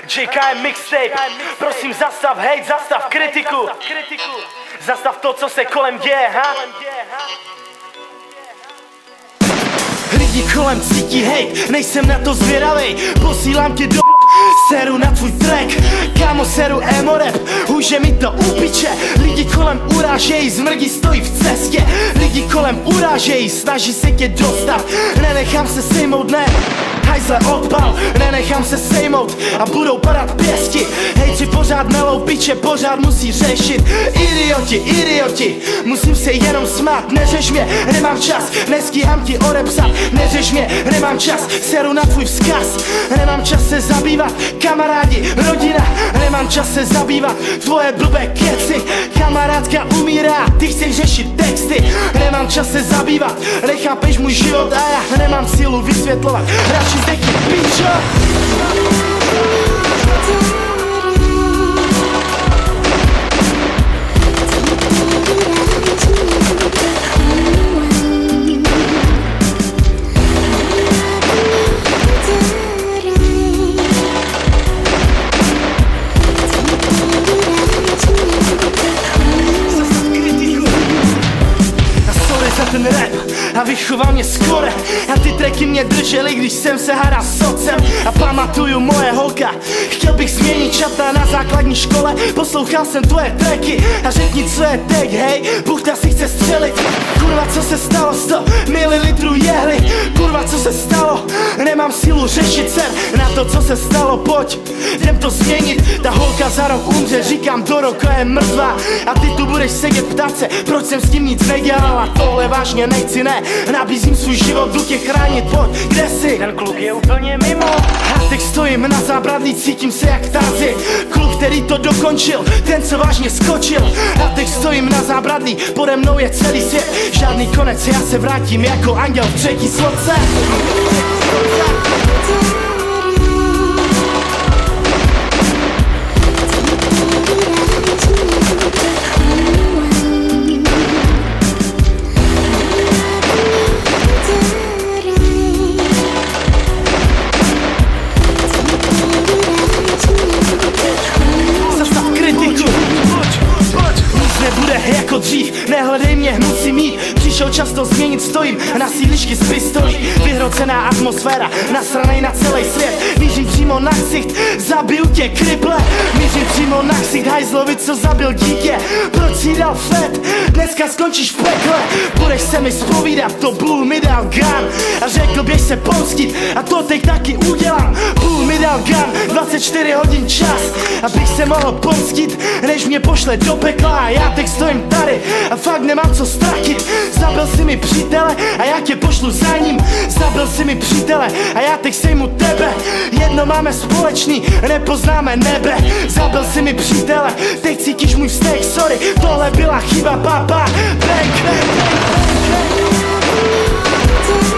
JKM mixtape, prosím zastav hate, zastav kritiku, zastav to, co se kolem děje, ha? Lidi kolem cítí hate, nejsem na to zvědavej, posílám tě do seru na tvůj track, kámo seru emo rap, už je mi to upiče. Lidi kolem urážejí, zmrdí stojí v cestě. Lidi kolem urážejí, snaží se tě dostat. Nenechám se sejmout, ne, hajzle odpal. Nenechám se sejmout a budou padat pěsti. Hejtři pořád melou piče, pořád musí řešit. Idioti, musím se jenom smát. Neřeš mě, nemám čas, nestíhám ti odepsat. Neřeš mě, nemám čas, seru na tvůj vzkaz. Nemám čas se zabývat, kamarádi, rodina. Nemám čas se zabývat, tvoje blbé keci. Kamarádka umírá, ty chceš řešit texty. Nemám čas se zabývat, nechápeš můj život a já nemám sílu vysvětlovat. Radši zdechy, pičo. Ten rap a vychoval mě skore. A ty tracky mě držely, když jsem se hádal s otcem. A pamatuju moje holka, chtěl bych změnit čata na základní škole. Poslouchal jsem tvoje tracky a řekni, co je teď, hej. Buchta si chce střelit. Kurva, co se stalo, 100 mililitrů jehly. Kurva, co se stalo, nemám sílu řešit sen. Na to, co se stalo, pojď, jdem to změnit. Ta holka za rok umře, říkám, do roka je mrtvá. A ty tu budeš sedět, ptát se, proč jsem s tím nic nedělala. Tohle vážně nechci, ne, nabízím svůj život, jdu tě chránit, pojď, kde jsi? Ten kluk je úplně mimo. A teď stojím na zábradlí, cítím se jak Tarzan. Kluk, který to dokončil, ten, co vážně skočil. A teď stojím na zábradlí, pode mnou je celý svět. Žádný konec, já se vrátím jako anděl v třetí sloce. Jako dřív, nehledej mě, musím mít. Přišel čas to změnit, stojím na sídlišti s pistolí. Vyhrocená atmosféra, nasranej na celý svět. Mířím přímo na ksicht, zabiju tě kriple. Mířím přímo na ksicht, hajzlovi, co zabil dítě. Proč si dal fet, dneska skončíš v pekle. Budeš se mi zpovídat, to Blue mi dal gun. A řekl běž se pomstit, a to teď taky udělám. Blue mi dal gun, 24 hodin čas, abych se mohl pomstit, než mě pošle do pekla. Já teď stojím tady a fakt nemám co ztratit. Zabil si mi přítele a já tě pošlu za ním. Zabil si mi přítele a já teď sejmu tebe. Jedno máme společný, nepoznáme nebe. Zabil si mi přítele, teď cítíš můj vztek, sorry. Tohle byla chyba, papa, bang, bang, bang, bang.